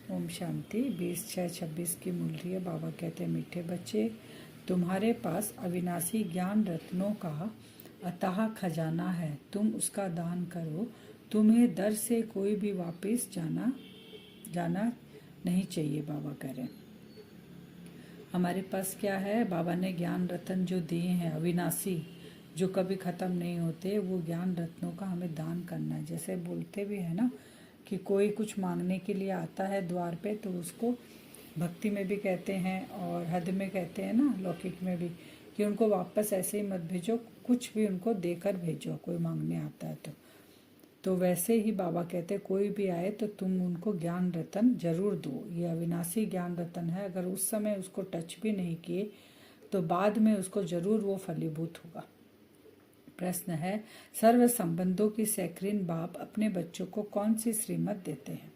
ओम शांति। 20/6/26 की मुरली है। बाबा कहते हैं, मीठे बच्चे, तुम्हारे पास अविनाशी ज्ञान रत्नों का अथाह खजाना है, तुम उसका दान करो। तुम्हें दर से कोई भी वापस जाना नहीं चाहिए। बाबा कह रहे हैं हमारे पास क्या है, बाबा ने ज्ञान रत्न जो दिए हैं अविनाशी, जो कभी ख़त्म नहीं होते, वो ज्ञान रत्नों का हमें दान करना है। जैसे बोलते भी है ना कि कोई कुछ मांगने के लिए आता है द्वार पे, तो उसको भक्ति में भी कहते हैं और हद में कहते हैं ना, लौकिक में भी, कि उनको वापस ऐसे ही मत भेजो, कुछ भी उनको देकर भेजो कोई मांगने आता है तो वैसे ही बाबा कहते हैं कोई भी आए तो तुम उनको ज्ञान रतन जरूर दो। ये अविनाशी ज्ञान रतन है, अगर उस समय उसको टच भी नहीं किए तो बाद में उसको जरूर वो फलीभूत होगा। प्रश्न है, सर्व संबंधों की सैकरीन बाप अपने बच्चों को कौन सी श्रीमत देते हैं?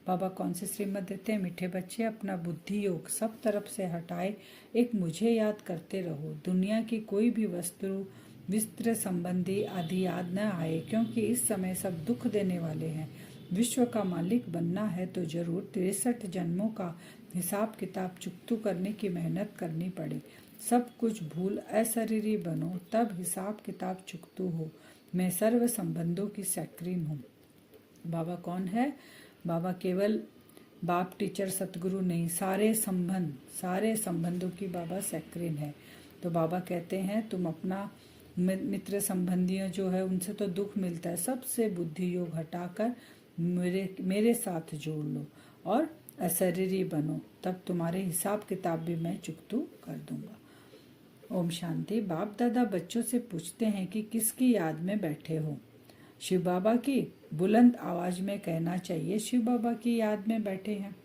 बाबा कौन सी श्रीमत देते हैं? मीठे बच्चे, अपना बुद्धि योग सब तरफ से हटाए, एक मुझे याद करते रहो। दुनिया की कोई भी वस्तु, विस्त्र संबंधी आदि याद न आए, क्योंकि इस समय सब दुख देने वाले हैं। विश्व का मालिक बनना है तो जरूर 63 जन्मों का हिसाब किताब चुकतू करने की मेहनत करनी पड़े। सब कुछ भूल अशरीरी बनो, तब हिसाब किताब चुकतू हो। मैं सर्व संबंधों की सैकरीन हूँ। बाबा कौन है? बाबा केवल बाप टीचर सतगुरु नहीं, सारे संबंधों की बाबा सैकरीन है। तो बाबा कहते हैं तुम अपना मित्र संबंधियों जो है उनसे तो दुख मिलता है, सबसे बुद्धि योग हटाकर मेरे साथ जोड़ लो और अशरीरी बनो, तब तुम्हारे हिसाब किताब भी मैं चुकतू कर दूंगा। ओम शांति। बाप दादा बच्चों से पूछते हैं कि किसकी याद में बैठे हो? शिव बाबा की। बुलंद आवाज में कहना चाहिए, शिव बाबा की याद में बैठे हैं।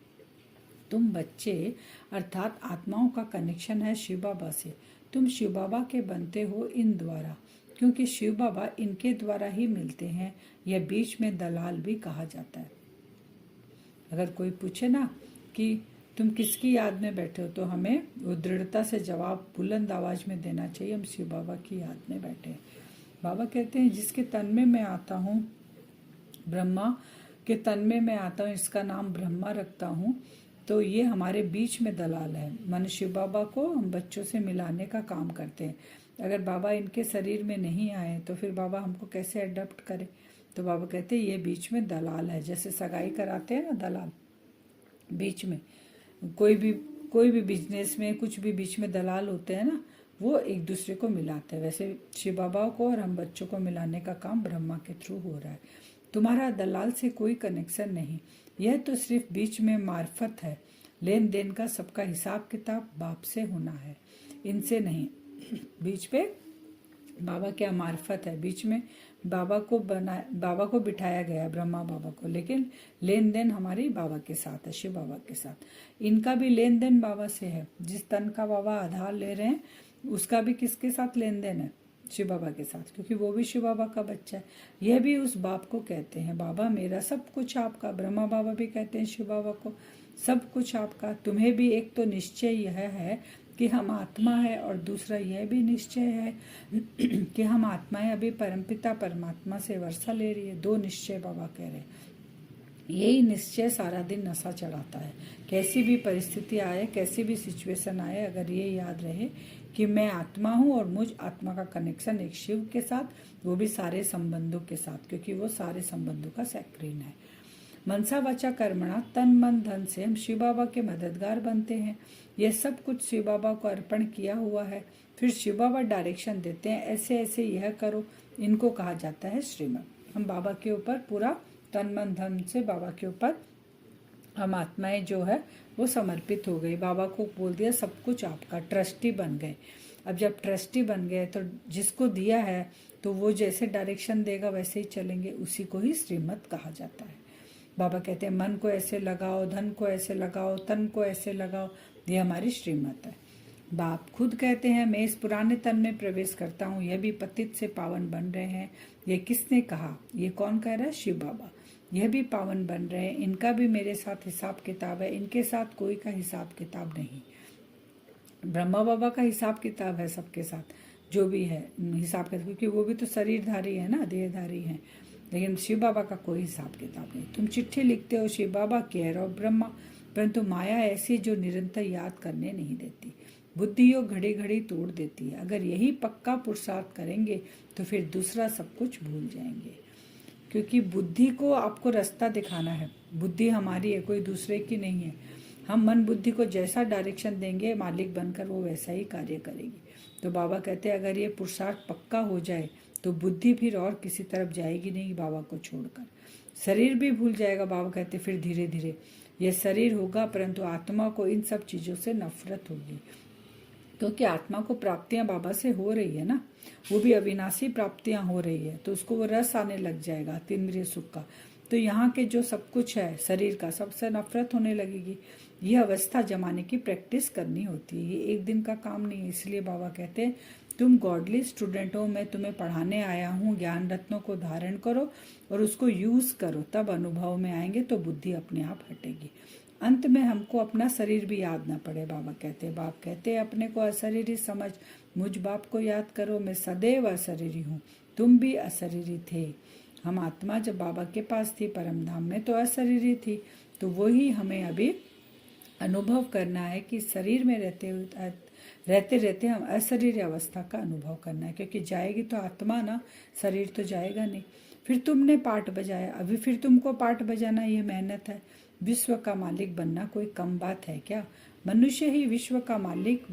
तुम बच्चे अर्थात आत्माओं का कनेक्शन है शिव बाबा से। तुम शिव बाबा के बनते हो इन द्वारा, क्योंकि शिव बाबा इनके द्वारा ही मिलते हैं। यह बीच में दलाल भी कहा जाता है। अगर कोई पूछे ना कि तुम किसकी याद में बैठे हो, तो हमें वो दृढ़ता से जवाब बुलंद आवाज में देना चाहिए, हम शिव बाबा की याद में बैठे हैं। बाबा कहते हैं जिसके तन में मैं आता हूँ, ब्रह्मा के तन में मैं आता हूँ, इसका नाम ब्रह्मा रखता हूँ, तो ये हमारे बीच में दलाल है। मन शिव बाबा को हम बच्चों से मिलाने का काम करते हैं। अगर बाबा इनके शरीर में नहीं आए तो फिर बाबा हमको कैसे अडॉप्ट करे? तो बाबा कहते हैं ये बीच में दलाल है। जैसे सगाई कराते हैं ना दलाल, बीच में कोई भी बिजनेस में कुछ भी बीच में दलाल होते हैं ना, वो एक दूसरे को मिलाते हैं। वैसे शिव बाबा को और हम बच्चों को मिलाने का काम ब्रह्मा के थ्रू हो रहा है। तुम्हारा दलाल से कोई कनेक्शन नहीं, यह तो सिर्फ बीच में मार्फत है। लेन देन का सबका हिसाब किताब बाप से होना है, इनसे नहीं। बीच पे बाबा क्या मार्फत है, बीच में बाबा को बिठाया गया ब्रह्मा बाबा को, लेकिन लेन देन हमारी बाबा के साथ है, शिव बाबा के साथ। इनका भी लेन देन बाबा से है। जिस तन का बाबा आधार ले रहे हैं उसका भी किसके साथ लेन देन है? शिव बाबा के साथ, क्योंकि वो भी शिव बाबा का बच्चा है। यह भी उस बाप को कहते हैं, बाबा मेरा सब कुछ आपका। ब्रह्मा बाबा भी कहते हैं शिव बाबा को, सब कुछ आपका। तुम्हें भी एक तो निश्चय यह है कि हम आत्मा है, और दूसरा यह भी निश्चय है कि हम आत्माएं अभी परमपिता परमात्मा से वर्षा ले रही है। दो निश्चय बाबा कह रहे हैं। यही निश्चय सारा दिन नशा चढ़ाता है। कैसी भी परिस्थिति आए, कैसी भी सिचुएशन आए, अगर ये याद रहे कि मैं आत्मा हूँ और मुझ आत्मा का कनेक्शन एक शिव के साथ, वो भी सारे संबंधों के साथ, क्योंकि वो सारे संबंधों का सैकरीन है। मनसा वाचा कर्मणा तन मन धन से हम शिव बाबा के मददगार बनते हैं। यह सब कुछ शिव बाबा को अर्पण किया हुआ है। फिर शिव बाबा डायरेक्शन देते हैं, ऐसे ऐसे यह करो। इनको कहा जाता है श्रीमत। हम बाबा के ऊपर पूरा तन मन धन से बाबा के ऊपर हम आत्माएं जो है वो समर्पित हो गई। बाबा को बोल दिया सब कुछ आपका, ट्रस्टी बन गए। अब जब ट्रस्टी बन गए तो जिसको दिया है तो वो जैसे डायरेक्शन देगा वैसे ही चलेंगे, उसी को ही श्रीमत कहा जाता है। बाबा कहते हैं मन को ऐसे लगाओ, धन को ऐसे लगाओ, तन को ऐसे लगाओ, ये हमारी श्रीमत है। बाप खुद कहते हैं मैं इस पुराने तन में प्रवेश करता हूँ, यह भी पतित से पावन बन रहे हैं। ये किसने कहा? ये कौन कह रहा है? शिव बाबा। यह भी पावन बन रहे हैं, इनका भी मेरे साथ हिसाब किताब है, इनके साथ कोई का हिसाब किताब नहीं। ब्रह्मा बाबा का हिसाब किताब है सबके साथ, जो भी है हिसाब किताब, क्योंकि वो भी तो शरीरधारी है ना, देहधारी है। लेकिन शिव बाबा का कोई हिसाब किताब नहीं। तुम चिट्ठी लिखते हो शिव बाबा केयर ऑफ ब्रह्मा, परंतु माया ऐसी जो निरंतर याद करने नहीं देती। बुद्धि यो घड़ी घड़ी तोड़ देती है। अगर यही पक्का पुरुषार्थ करेंगे तो फिर दूसरा सब कुछ भूल जाएंगे, क्योंकि बुद्धि को आपको रास्ता दिखाना है। बुद्धि हमारी है, कोई दूसरे की नहीं है। हम मन बुद्धि को जैसा डायरेक्शन देंगे मालिक बनकर वो वैसा ही कार्य करेगी। तो बाबा कहते हैं अगर ये पुरुषार्थ पक्का हो जाए तो बुद्धि फिर और किसी तरफ जाएगी नहीं बाबा को छोड़कर। शरीर भी भूल जाएगा। बाबा कहते फिर धीरे धीरे ये शरीर होगा, परंतु आत्मा को इन सब चीज़ों से नफरत होगी, क्योंकि आत्मा को प्राप्तियां बाबा से हो रही है ना, वो भी अविनाशी प्राप्तियां हो रही है, तो उसको वो रस आने लग जाएगा तीन्द्रिय सुख का। तो यहाँ के जो सब कुछ है शरीर का, सबसे नफरत होने लगेगी। यह अवस्था जमाने की प्रैक्टिस करनी होती है, ये एक दिन का काम नहीं है। इसलिए बाबा कहते हैं तुम गॉडली स्टूडेंट हो, मैं तुम्हें पढ़ाने आया हूँ। ज्ञान रत्नों को धारण करो और उसको यूज करो, तब अनुभव में आएंगे तो बुद्धि अपने आप हटेगी। अंत में हमको अपना शरीर भी याद ना पड़े। बाबा कहते हैं, बाप कहते हैं अपने को अशरीरी समझ, मुझ बाप को याद करो, मैं सदैव अशरीरी हूँ, तुम भी अशरीरी थे। हम आत्मा जब बाबा के पास थी परम धाम में तो अशरीरी थी, तो वही हमें अभी अनुभव करना है कि शरीर में रहते रहते हम अशरीरी अवस्था का अनुभव करना है, क्योंकि जाएगी तो आत्मा ना, शरीर तो जाएगा नहीं। फिर तुमने पाठ बजाया, अभी फिर तुमको पाठ बजाना, ये मेहनत है। विश्व का मालिक बनना कोई कम बात है क्या? मनुष्य ही विश्व का मालिक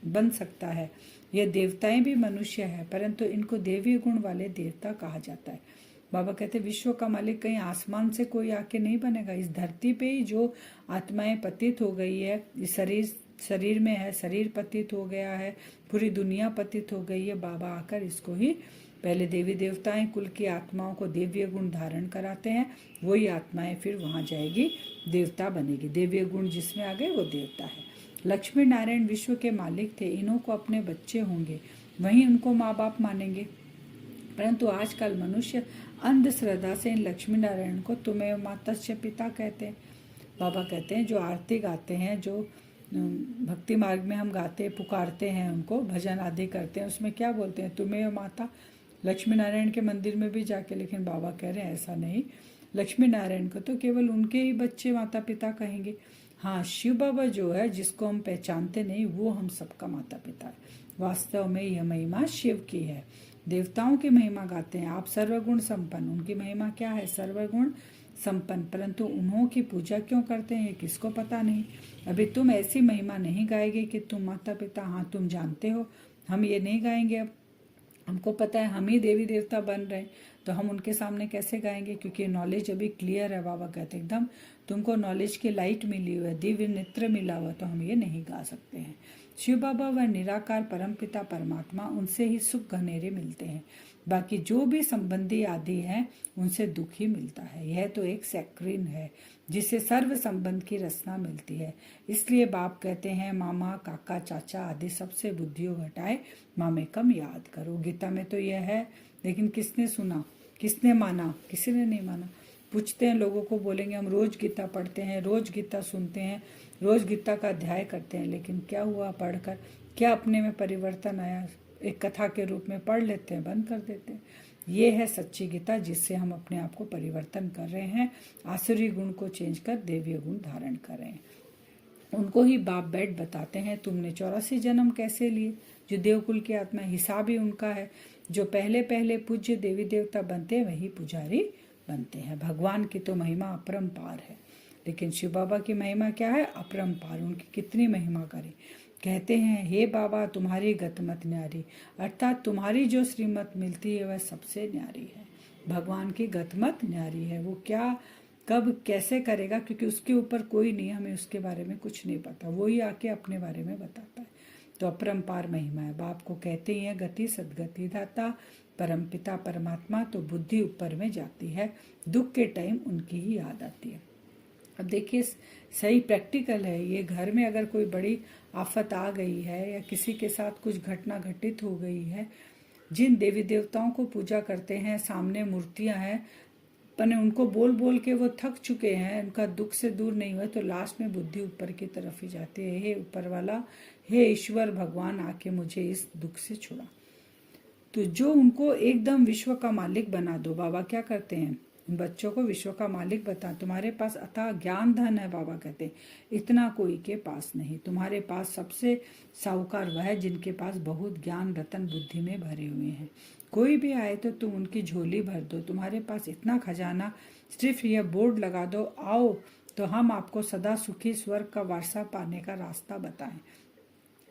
बन सकता है। ये देवताएं भी मनुष्य है, परंतु इनको देवी गुण वाले देवता कहा जाता है। बाबा कहते विश्व का मालिक कहीं आसमान से कोई आके नहीं बनेगा। इस धरती पे ही जो आत्माएं पतित हो गई है, इस शरीर में है, शरीर पतित हो गया है, पूरी दुनिया पतित हो गई है, बाबा आकर इसको ही पहले देवी देवताएं कुल की आत्माओं को दिव्य गुण धारण कराते हैं, वही आत्माएं फिर वहां जाएगी, देवता बनेगी। दिव्य गुण जिसमें आ गए वो देवता है। लक्ष्मी नारायण विश्व के मालिक थे, इन्हों को अपने बच्चे होंगे, वहीं उनको माँ बाप मानेंगे। परंतु आजकल मनुष्य अंधश्रद्धा से इन लक्ष्मी नारायण को तुम्हें मातस्य पिता कहते हैं। बाबा कहते हैं जो आरती गाते हैं, जो भक्ति मार्ग में हम गाते पुकारते हैं, उनको भजन आदि करते हैं, उसमें क्या बोलते हैं? तुम्हें माता। लक्ष्मी नारायण के मंदिर में भी जाके, लेकिन बाबा कह रहे हैं ऐसा नहीं, लक्ष्मी नारायण को तो केवल उनके ही बच्चे माता पिता कहेंगे। हाँ, शिव बाबा जो है जिसको हम पहचानते नहीं, वो हम सबका माता पिता है। वास्तव में यह महिमा शिव की है। देवताओं की महिमा गाते हैं आप सर्वगुण संपन्न, उनकी महिमा क्या है? सर्वगुण संपन्न। परंतु उन्हों की पूजा क्यों करते हैं ये किसको पता नहीं। अभी तुम ऐसी महिमा नहीं गाएंगे कि तुम माता पिता, हाँ तुम जानते हो, हम ये नहीं गाएंगे। अब हमको पता है हम ही देवी देवता बन रहे हैं, तो हम उनके सामने कैसे गाएंगे? क्योंकि नॉलेज अभी क्लियर है। बाबा कहते एकदम तुमको नॉलेज की लाइट मिली हुई है, दिव्य नेत्र मिला हुआ, तो हम ये नहीं गा सकते हैं। शिव बाबा व निराकार परमपिता परमात्मा, उनसे ही सुख घनेरे मिलते हैं। बाकी जो भी संबंधी आदि हैं उनसे दुख ही मिलता है। यह तो एक सैक्रिन है जिससे सर्व संबंध की रचना मिलती है। इसलिए बाप कहते हैं मामा काका चाचा आदि सबसे बुद्धियों घटाए, मामे कम याद करो। गीता में तो यह है, लेकिन किसने सुना, किसने माना? किसी ने नहीं माना। पूछते हैं लोगों को, बोलेंगे हम रोज गीता पढ़ते हैं, रोज गीता सुनते हैं, रोज गीता का अध्याय करते हैं, लेकिन क्या हुआ पढ़कर? क्या अपने में परिवर्तन आया? एक कथा के रूप में पढ़ लेते हैं, बंद कर देते हैं। ये है सच्ची गीता जिससे हम अपने आप को परिवर्तन कर रहे हैं, आसुरी गुण को चेंज कर देवीय गुण धारण कर रहे हैं। उनको ही बाप बैठ बताते हैं तुमने 84 जन्म कैसे लिए। जो देवकुल की आत्मा, हिसाब ही उनका है। जो पहले पहले पूज्य देवी देवता बनते हैं वही पुजारी बनते हैं। भगवान की तो महिमा अपरंपार है, लेकिन शिव बाबा की महिमा क्या है? अपरंपार। उनकी कितनी महिमा करें। कहते हैं हे बाबा तुम्हारी गतमत न्यारी, अर्थात तुम्हारी जो श्रीमत मिलती है वह सबसे न्यारी है। भगवान की गतमत न्यारी है। वो क्या कब कैसे करेगा, क्योंकि उसके ऊपर कोई नहीं, हमें उसके बारे में कुछ नहीं पता, वो ही आके अपने बारे में बताता है। तो अपरंपार महिमा है। बाप को कहते ही है गति सदगति दाता, परमपिता परमात्मा। तो बुद्धि ऊपर में जाती है, दुख के टाइम उनकी ही याद आती है। अब देखिए सही प्रैक्टिकल है ये। घर में अगर कोई बड़ी आफत आ गई है या किसी के साथ कुछ घटना घटित हो गई है, जिन देवी देवताओं को पूजा करते हैं, सामने मूर्तियां हैं, पर उनको बोल बोल के वो थक चुके हैं, उनका दुख से दूर नहीं हुआ, तो लास्ट में बुद्धि ऊपर की तरफ ही जाती है। हे ऊपर वाला, हे ईश्वर भगवान, आके मुझे इस दुख से छुड़ा। तो जो उनको एकदम विश्व का मालिक बना दो। बाबा क्या करते हैं, उन बच्चों को विश्व का मालिक बता। तुम्हारे पास अथाह ज्ञान धन है, बाबा कहते हैं इतना कोई के पास नहीं। तुम्हारे पास सबसे साहूकार वह है जिनके पास बहुत ज्ञान रतन बुद्धि में भरे हुए हैं। कोई भी आए तो तुम उनकी झोली भर दो। तुम्हारे पास इतना खजाना, सिर्फ यह बोर्ड लगा दो, आओ तो हम आपको सदा सुखी स्वर्ग का वारसा पाने का रास्ता बताएं।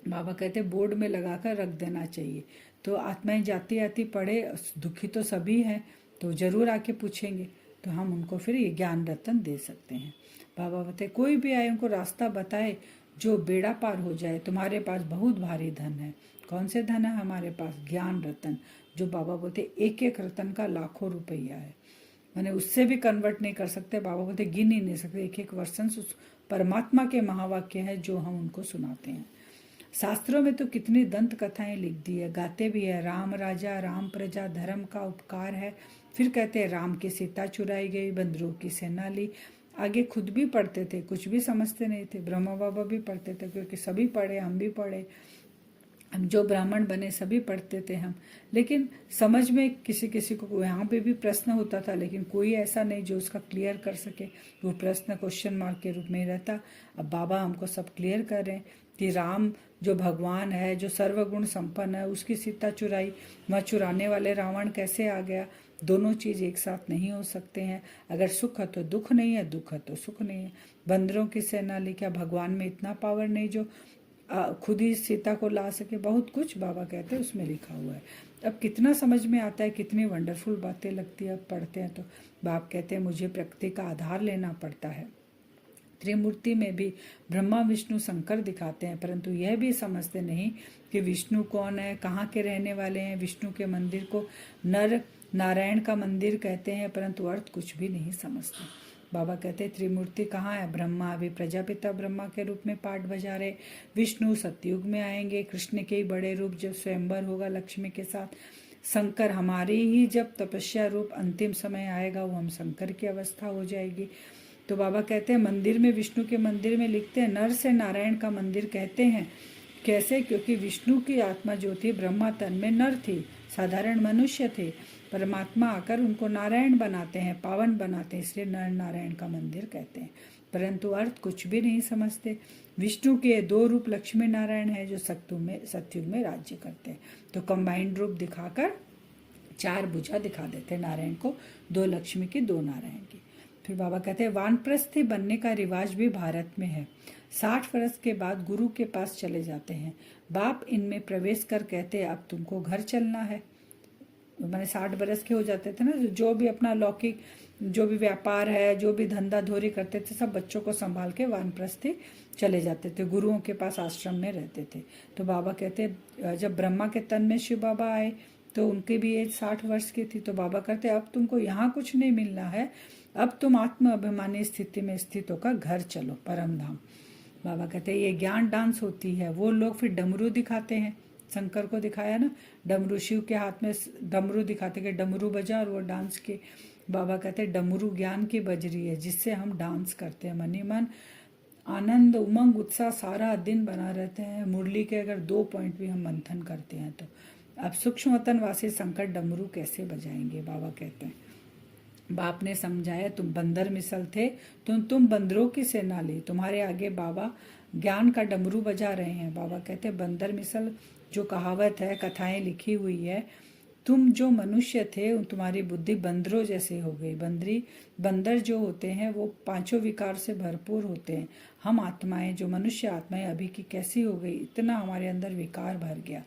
बाबा कहते बोर्ड में लगाकर रख देना चाहिए, तो आत्माएं जाती आती पढ़े, दुखी तो सभी हैं, तो जरूर आके पूछेंगे, तो हम उनको फिर ये ज्ञान रतन दे सकते हैं। बाबा बताए कोई भी आए उनको रास्ता बताए जो बेड़ा पार हो जाए। तुम्हारे पास बहुत भारी धन है। कौन से धन है हमारे पास? ज्ञान रतन, जो बाबा बोलते एक एक रतन का लाखों रुपया है। मैंने उससे भी कन्वर्ट नहीं कर सकते, बाबा बोलते गिन ही नहीं सकते। एक एक वर्षन परमात्मा के महावाक्य है जो हम उनको सुनाते हैं। शास्त्रों में तो कितनी दंत कथाएं लिख दी है, गाते भी है, राम राजा राम प्रजा धर्म का उपकार है। फिर कहते हैं राम की सीता चुराई गई, बंदरों की सेना ली। आगे खुद भी पढ़ते थे, कुछ भी समझते नहीं थे। ब्रह्मा बाबा भी पढ़ते थे, क्योंकि सभी पढ़े, हम भी पढ़े, हम जो ब्राह्मण बने सभी पढ़ते थे हम। लेकिन समझ में किसी किसी को यहाँ पे भी प्रश्न होता था, लेकिन कोई ऐसा नहीं जो उसका क्लियर कर सके। वो प्रश्न क्वेश्चन मार्क के रूप में ही रहता। अब बाबा हमको सब क्लियर कर रहे हैं कि राम जो भगवान है, जो सर्वगुण संपन्न है, उसकी सीता चुराई, वह चुराने वाले रावण कैसे आ गया? दोनों चीज एक साथ नहीं हो सकते हैं। अगर सुख है तो दुख नहीं है, दुख है तो सुख नहीं है। बंदरों की सेना ली, क्या भगवान में इतना पावर नहीं जो खुद ही सीता को ला सके? बहुत कुछ बाबा कहते हैं उसमें लिखा हुआ है। अब कितना समझ में आता है, कितनी वंडरफुल बातें लगती है अब पढ़ते हैं तो। बाप कहते हैं मुझे प्रकृति का आधार लेना पड़ता है। त्रिमूर्ति में भी ब्रह्मा विष्णु शंकर दिखाते हैं, परंतु यह भी समझते नहीं कि विष्णु कौन है, कहाँ के रहने वाले हैं। विष्णु के मंदिर को नर नारायण का मंदिर कहते हैं, परंतु अर्थ कुछ भी नहीं समझते। बाबा कहते हैं त्रिमूर्ति कहाँ है? ब्रह्मा अभी प्रजापिता ब्रह्मा के रूप में पाठ बजा रहे, विष्णु सतयुग में आएंगे, कृष्ण के ही बड़े रूप जब स्वयंवर होगा लक्ष्मी के साथ, शंकर हमारी ही जब तपस्या रूप अंतिम समय आएगा, वो हम शंकर की अवस्था हो जाएगी। तो बाबा कहते हैं मंदिर में, विष्णु के मंदिर में लिखते हैं नर से नारायण का मंदिर कहते हैं। कैसे? क्योंकि विष्णु की आत्मा जो थी ब्रह्मा तन में नर थी, साधारण मनुष्य थे। परमात्मा आकर उनको नारायण बनाते हैं, पावन बनाते हैं, इसलिए नर नारायण का मंदिर कहते हैं। परंतु अर्थ कुछ भी नहीं समझते। विष्णु के दो रूप लक्ष्मी नारायण है जो सतयुग में राज्य करते हैं। तो कंबाइंड रूप दिखाकर चार भुजा दिखा देते नारायण को, दो लक्ष्मी की दो नारायण की। फिर बाबा कहते हैं वानप्रस्थी बनने का रिवाज भी भारत में है। 60 वर्ष के बाद गुरु के पास चले जाते हैं। बाप इनमें प्रवेश कर कहते हैं अब तुमको घर चलना है। मैंने 60 बरस के हो जाते थे ना, जो भी अपना लौकिक जो भी व्यापार है, जो भी धंधा धोरी करते थे, सब बच्चों को संभाल के वानप्रस्थी चले जाते थे, गुरुओं के पास आश्रम में रहते थे। तो बाबा कहते जब ब्रह्मा के तन में शिव बाबा आए तो उनकी भी एज 60 वर्ष की थी। तो बाबा कहते अब तुमको यहाँ कुछ नहीं मिलना है, अब तुम आत्म अभिमानी स्थिति में स्थित होकर घर चलो, परम धाम। बाबा कहते हैं ये ज्ञान डांस होती है। वो लोग फिर डमरू दिखाते हैं, शंकर को दिखाया ना डमरू, शिव के हाथ में डमरू दिखाते कि डमरू बजा, और वो डांस के। बाबा कहते हैं डमरू ज्ञान की बजरी है जिससे हम डांस करते हैं, मनी मन आनंद उमंग उत्साह सारा दिन बना रहते हैं। मुरली के अगर 2 पॉइंट भी हम मंथन करते हैं तो अब सूक्ष्म वतनवासी शंकर डमरू कैसे बजाएंगे? बाबा कहते हैं बाप ने समझाया तुम बंदर मिसल थे, तुम बंदरों की सेना ली, तुम्हारे आगे बाबा ज्ञान का डमरू बजा रहे हैं। बाबा कहते हैं बंदर मिसल जो कहावत है, कथाएं लिखी हुई है, तुम जो मनुष्य थे तुम्हारी बुद्धि बंदरों जैसे हो गई। बंदर जो होते हैं वो 5 विकार से भरपूर होते हैं। हम आत्माएं, जो मनुष्य आत्माएं अभी की कैसी हो गई, इतना हमारे अंदर विकार भर गया।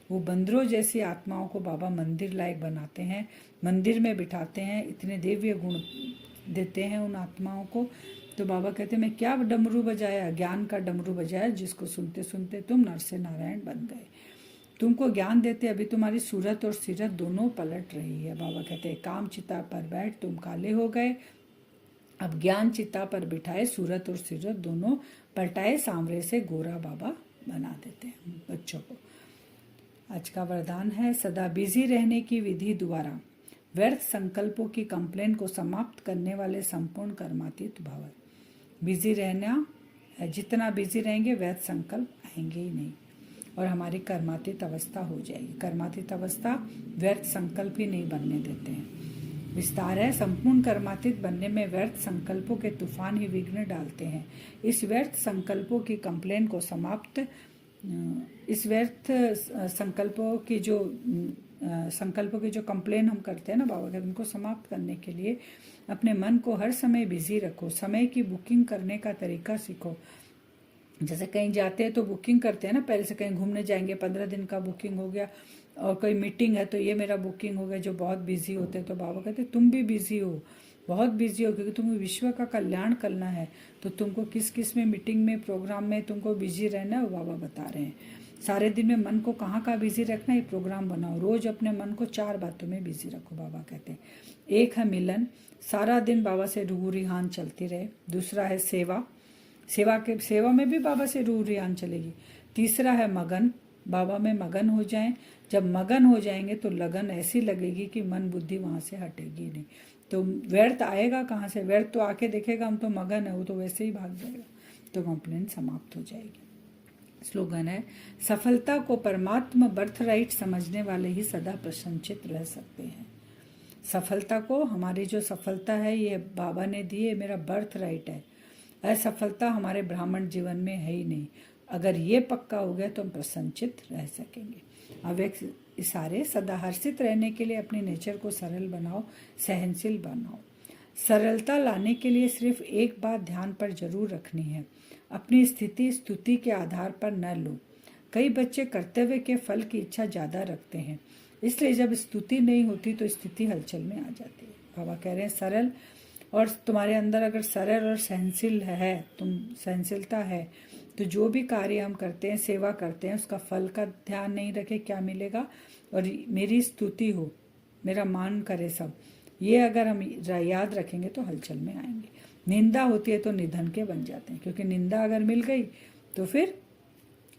वो बंदरों जैसी आत्माओं को बाबा मंदिर लायक बनाते हैं, मंदिर में बिठाते हैं, इतने दिव्य गुण देते हैं उन आत्माओं को। तो बाबा कहते हैं मैं क्या डमरू बजाया? ज्ञान का डमरू बजाया, जिसको सुनते सुनते तुम नर से नारायण बन गए। तुमको ज्ञान देते अभी तुम्हारी सूरत और सीरत दोनों पलट रही है। बाबा कहते हैं काम चिता पर बैठ तुम काले हो गए, अब ज्ञान चिता पर बिठाए, सूरत और सीरत दोनों पलटाए, सांवरे से गोरा बाबा बना देते हैं बच्चों को। आज का वरदान है सदा बिजी रहने की विधि द्वारा व्यर्थ संकल्पों की कंप्लेन को समाप्त करने वाले संपूर्ण कर्मातीत भव। बिजी रहना, जितना बिजी रहेंगे व्यर्थ संकल्प आएंगे ही नहीं। और हमारी कर्मातीत अवस्था हो जाएगी। कर्मातीत अवस्था व्यर्थ संकल्प ही नहीं बनने देते हैं। विस्तार है, संपूर्ण कर्मातीत बनने में व्यर्थ संकल्पों के तूफान ही विघ्न डालते हैं। इस व्यर्थ संकल्पों की कंप्लेन को समाप्त इस व्यर्थ संकल्पों की जो कंप्लेन हम करते हैं ना बाबा के, उनको समाप्त करने के लिए अपने मन को हर समय बिजी रखो। समय की बुकिंग करने का तरीका सीखो। जैसे कहीं जाते हैं तो बुकिंग करते हैं ना, पहले से कहीं घूमने जाएंगे 15 दिन का बुकिंग हो गया, और कोई मीटिंग है तो ये मेरा बुकिंग हो गया। जो बहुत बिजी होते हैं तो बाबा कहते हैं तुम भी बिजी हो, बहुत बिजी हो, क्योंकि तुम्हें विश्व का कल्याण करना है। तो तुमको किस किस में, मीटिंग में, प्रोग्राम में तुमको बिजी रहना है, वो बाबा बता रहे हैं। सारे दिन में मन को कहाँ कहाँ बिजी रखना है, प्रोग्राम बनाओ। रोज अपने मन को 4 बातों में बिजी रखो, बाबा कहते हैं। एक है मिलन, सारा दिन बाबा से रूह रिहान चलती रहे। दूसरा है सेवा, सेवा में भी बाबा से रूह रिहान चलेगी। तीसरा है मगन, बाबा में मगन हो जाएं। जब मगन हो जाएंगे तो लगन ऐसी लगेगी कि मन बुद्धि वहां से हटेगी नहीं। तो व्यर्थ आएगा कहाँ से? व्यर्थ तो आके देखेगा हम तो मगन है, वो तो वैसे ही भाग जाएगा, तो कंप्लेन समाप्त हो जाएगी। स्लोगन है, सफलता को परमात्मा बर्थ राइट समझने वाले ही सदा प्रसन्नचित रह सकते हैं। सफलता को, हमारी जो सफलता है ये बाबा ने दी है, मेरा बर्थ राइट है। असफलता हमारे ब्राह्मण जीवन में है ही नहीं। अगर ये पक्का हो गया तो हम प्रसन्नचित रह सकेंगे। अव्यक्त इशारे, सदा हर्षित रहने के लिए अपने नेचर को सरल बनाओ, सहनशील बनाओ। सरलता लाने के लिए सिर्फ एक बात ध्यान पर जरूर रखनी है, अपनी स्थिति स्तुति के आधार पर न लो। कई बच्चे कर्तव्य के फल की इच्छा ज्यादा रखते हैं, इसलिए जब स्तुति नहीं होती तो स्थिति हलचल में आ जाती है। बाबा कह रहे हैं सरल, और तुम्हारे अंदर अगर सरल और सहनशील है, तुम सहनशीलता है, तो जो भी कार्य हम करते हैं, सेवा करते हैं, उसका फल का ध्यान नहीं रखे क्या मिलेगा, और मेरी स्तुति हो, मेरा मान करे सब, ये अगर हम याद रखेंगे तो हलचल में आएंगे। निंदा होती है तो निधन के बन जाते हैं, क्योंकि निंदा अगर मिल गई तो फिर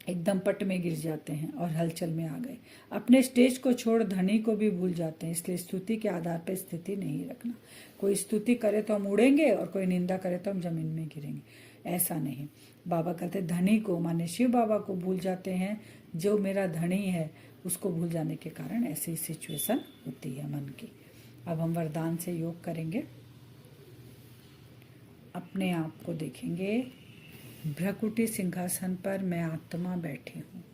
एकदम पट में गिर जाते हैं और हलचल में आ गए। अपने स्टेज को छोड़ धनी को भी भूल जाते हैं, इसलिए स्तुति के आधार पर स्थिति नहीं रखना। कोई स्तुति करे तो हम उड़ेंगे और कोई निंदा करे तो हम जमीन में गिरेंगे, ऐसा नहीं। बाबा कहते धनी को, माने शिव बाबा को भूल जाते हैं। जो मेरा धनी है उसको भूल जाने के कारण ऐसी सिचुएशन होती है मन की। अब हम वरदान से योग करेंगे। अपने आप को देखेंगे, भ्रकुटी सिंहासन पर मैं आत्मा बैठी हूँ।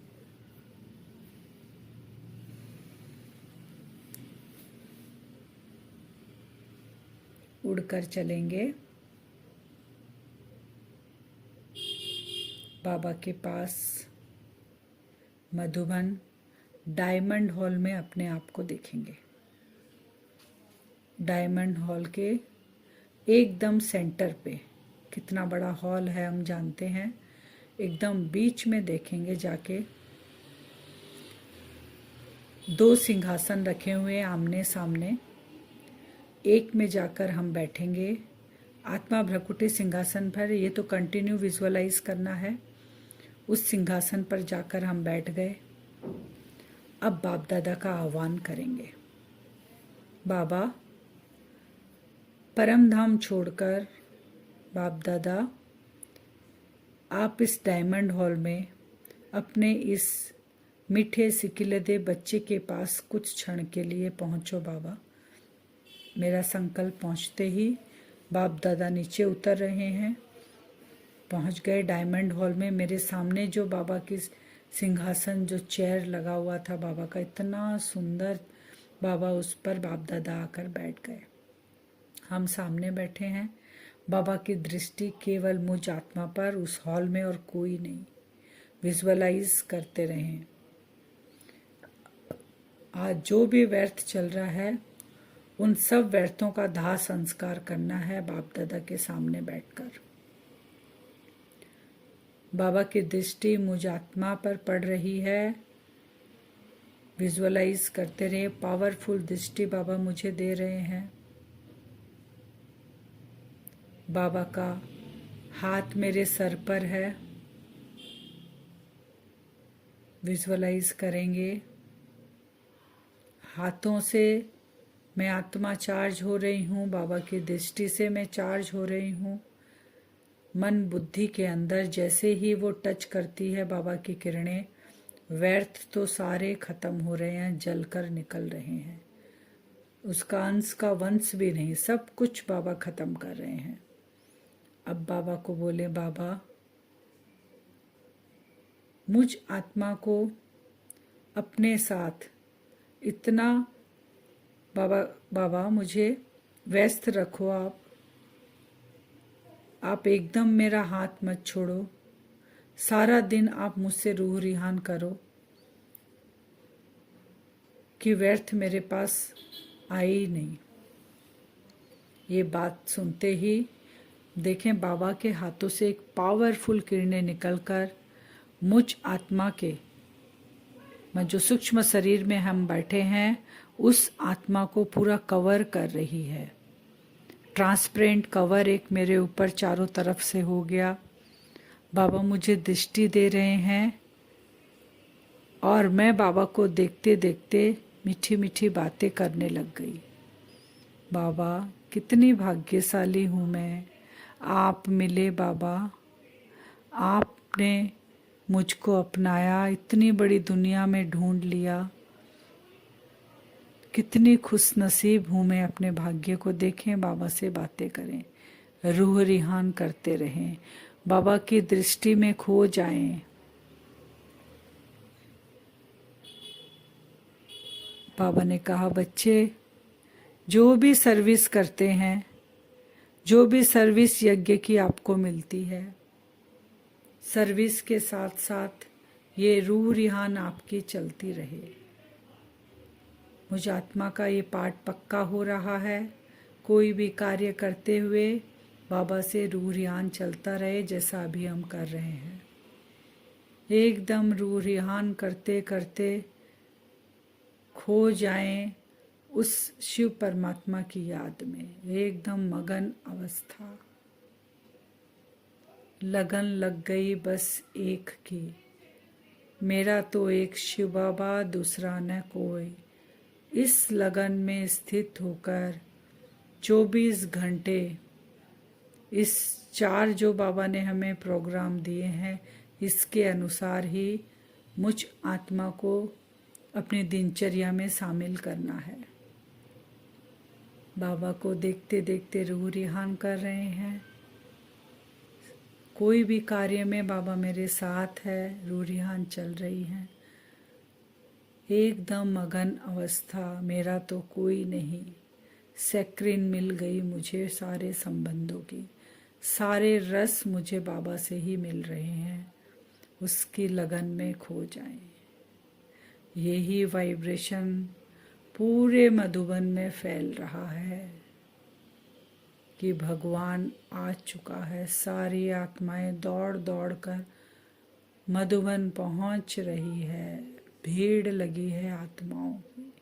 उड़कर चलेंगे बाबा के पास, मधुबन डायमंड हॉल में अपने आप को देखेंगे। डायमंड हॉल के एकदम सेंटर पे, कितना बड़ा हॉल है हम जानते हैं, एकदम बीच में देखेंगे जाके 2 सिंहासन रखे हुए आमने सामने। एक में जाकर हम बैठेंगे, आत्मा भ्रकुटी सिंहासन पर। ये तो कंटिन्यू विजुअलाइज करना है। उस सिंहासन पर जाकर हम बैठ गए। अब बाप दादा का आह्वान करेंगे। बाबा, परम धाम छोड़कर बाप दादा आप इस डायमंड हॉल में अपने इस मीठे सिकिलदे बच्चे के पास कुछ क्षण के लिए पहुंचो। बाबा, मेरा संकल्प पहुंचते ही बाप दादा नीचे उतर रहे हैं। पहुंच गए डायमंड हॉल में। मेरे सामने जो बाबा की सिंहासन, जो चेयर लगा हुआ था बाबा का, इतना सुंदर, बाबा उस पर बाप दादा आकर बैठ गए। हम सामने बैठे हैं। बाबा की दृष्टि केवल मुझ आत्मा पर, उस हॉल में, और कोई नहीं। विजुअलाइज करते रहें। आज जो भी व्यर्थ चल रहा है, उन सब व्यर्थों का दाह संस्कार करना है बाप दादा के सामने बैठकर। बाबा की दृष्टि मुझ आत्मा पर पड़ रही है। विजुअलाइज करते रहे। पावरफुल दृष्टि बाबा मुझे दे रहे हैं। बाबा का हाथ मेरे सर पर है। विजुअलाइज करेंगे। हाथों से मैं आत्मा चार्ज हो रही हूँ, बाबा की दृष्टि से मैं चार्ज हो रही हूँ। मन बुद्धि के अंदर जैसे ही वो टच करती है बाबा की किरणें, व्यर्थ तो सारे खत्म हो रहे हैं, जलकर निकल रहे हैं। उसका अंश का वंश भी नहीं, सब कुछ बाबा खत्म कर रहे हैं। अब बाबा को बोले, बाबा मुझ आत्मा को अपने साथ इतना बाबा मुझे व्यस्त रखो। आप एकदम मेरा हाथ मत छोड़ो। सारा दिन आप मुझसे रूह रिहान करो कि व्यर्थ मेरे पास आए ही नहीं। ये बात सुनते ही देखें बाबा के हाथों से एक पावरफुल किरणें निकलकर मुझ आत्मा के जो सूक्ष्म शरीर में हम बैठे हैं उस आत्मा को पूरा कवर कर रही है। ट्रांसपेरेंट कवर एक मेरे ऊपर चारों तरफ से हो गया। बाबा मुझे दृष्टि दे रहे हैं और मैं बाबा को देखते देखते मीठी मीठी बातें करने लग गई। बाबा कितनी भाग्यशाली हूँ मैं, आप मिले बाबा, आपने मुझको अपनाया, इतनी बड़ी दुनिया में ढूंढ लिया। कितनी खुशनसीब हूँ मैं, अपने भाग्य को देखें, बाबा से बातें करें, रूह रिहान करते रहें, बाबा की दृष्टि में खो जाएं। बाबा ने कहा, बच्चे जो भी सर्विस करते हैं, जो भी सर्विस यज्ञ की आपको मिलती है, सर्विस के साथ साथ ये रूह रिहान आपकी चलती रहे। मुझ आत्मा का ये पाठ पक्का हो रहा है। कोई भी कार्य करते हुए बाबा से रूह रिहान चलता रहे, जैसा अभी हम कर रहे हैं। एकदम रूह रिहान करते करते खो जाएं उस शिव परमात्मा की याद में, एकदम मगन अवस्था। लगन लग गई बस एक की, मेरा तो एक शिव बाबा, दूसरा न कोई। इस लगन में स्थित होकर 24 घंटे इस 4 जो बाबा ने हमें प्रोग्राम दिए हैं, इसके अनुसार ही मुझ आत्मा को अपनी दिनचर्या में शामिल करना है। बाबा को देखते देखते रूह रिहान कर रहे हैं। कोई भी कार्य में बाबा मेरे साथ है, रूह रिहान चल रही है। एकदम मगन अवस्था, मेरा तो कोई नहीं। सैक्रिन मिल गई मुझे सारे संबंधों की, सारे रस मुझे बाबा से ही मिल रहे हैं। उसकी लगन में खो जाएं। यही वाइब्रेशन पूरे मधुबन में फैल रहा है कि भगवान आ चुका है। सारी आत्माएं दौड़ दौड़ कर मधुबन पहुंच रही है, भीड़ लगी है आत्माओं की।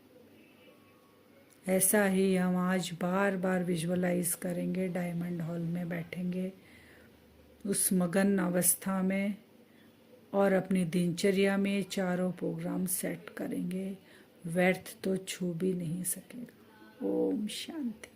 ऐसा ही हम आज बार बार विजुअलाइज करेंगे, डायमंड हॉल में बैठेंगे उस मगन अवस्था में और अपनी दिनचर्या में चारों प्रोग्राम सेट करेंगे। व्यर्थ तो छू भी नहीं सकेगा। ओम शांति।